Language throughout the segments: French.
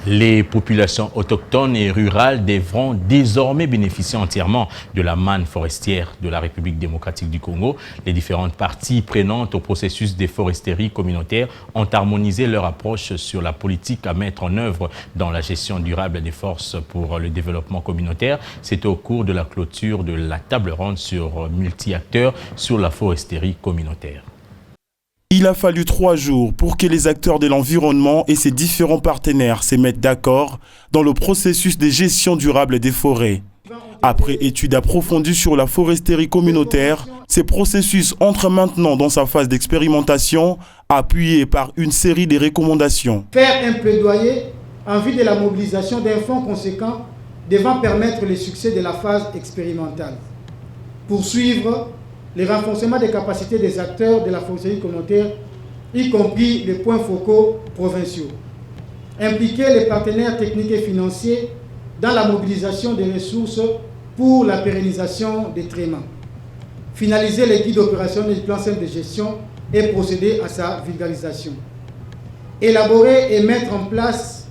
Les populations autochtones et rurales devront désormais bénéficier entièrement de la manne forestière de la République démocratique du Congo. Les différentes parties prenantes au processus des foresteries communautaires ont harmonisé leur approche sur la politique à mettre en œuvre dans la gestion durable des forces pour le développement communautaire. C'était au cours de la clôture de la table ronde sur multi-acteurs sur la foresterie communautaire. Il a fallu 3 jours pour que les acteurs de l'environnement et ses différents partenaires se mettent d'accord dans le processus de gestion durable des forêts. Après études approfondies sur la foresterie communautaire, ce processus entre maintenant dans sa phase d'expérimentation, appuyé par une série de recommandations. Faire un plaidoyer en vue de la mobilisation d'un fonds conséquent devant permettre le succès de la phase expérimentale. Poursuivre le renforcement des capacités des acteurs de la foresterie communautaire, y compris les points focaux provinciaux. Impliquer les partenaires techniques et financiers dans la mobilisation des ressources pour la pérennisation des traitements. Finaliser les guides opérationnels du plan simple de gestion et procéder à sa vulgarisation. Élaborer et mettre en place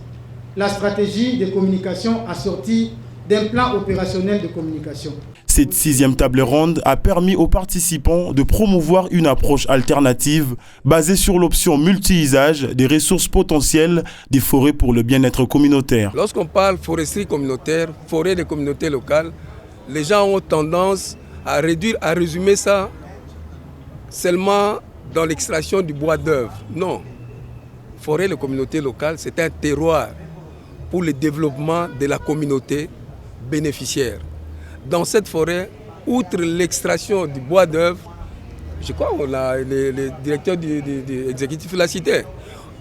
la stratégie de communication assortie d'un plan opérationnel de communication. Cette 6e table ronde a permis aux participants de promouvoir une approche alternative basée sur l'option multi-usage des ressources potentielles des forêts pour le bien-être communautaire. Lorsqu'on parle foresterie communautaire, forêt des communautés locales, les gens ont tendance à résumer ça seulement dans l'extraction du bois d'œuvre. Non, forêt des communautés locales, c'est un terroir pour le développement de la communauté bénéficiaire. Dans cette forêt, outre l'extraction du bois d'œuvre, je crois que le directeur du exécutif l'a cité,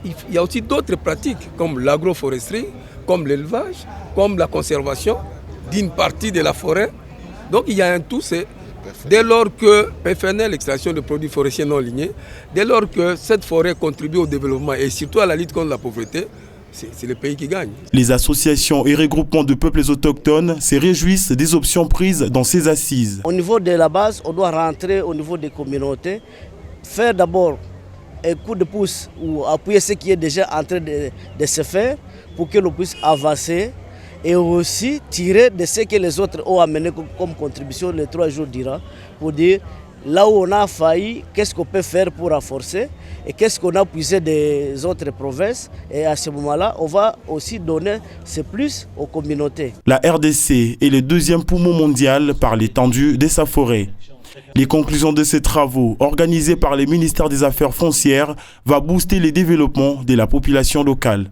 il y a aussi d'autres pratiques comme l'agroforesterie, comme l'élevage, comme la conservation d'une partie de la forêt. Donc il y a un tout, c'est dès lors que PFNL, l'extraction de produits forestiers non lignés, dès lors que cette forêt contribue au développement et surtout à la lutte contre la pauvreté, c'est le pays qui gagne. Les associations et regroupements de peuples autochtones se réjouissent des options prises dans ces assises. Au niveau de la base, on doit rentrer au niveau des communautés, faire d'abord un coup de pouce ou appuyer ce qui est déjà en train de se faire pour que l'on puisse avancer et aussi tirer de ce que les autres ont amené comme contribution les 3 jours durant pour dire là où on a failli, qu'est-ce qu'on peut faire pour renforcer et qu'est-ce qu'on a puisé des autres provinces. Et à ce moment-là, on va aussi donner ce plus aux communautés. La RDC est le 2e poumon mondial par l'étendue de sa forêt. Les conclusions de ces travaux, organisés par le ministère des Affaires foncières, vont booster le développement de la population locale.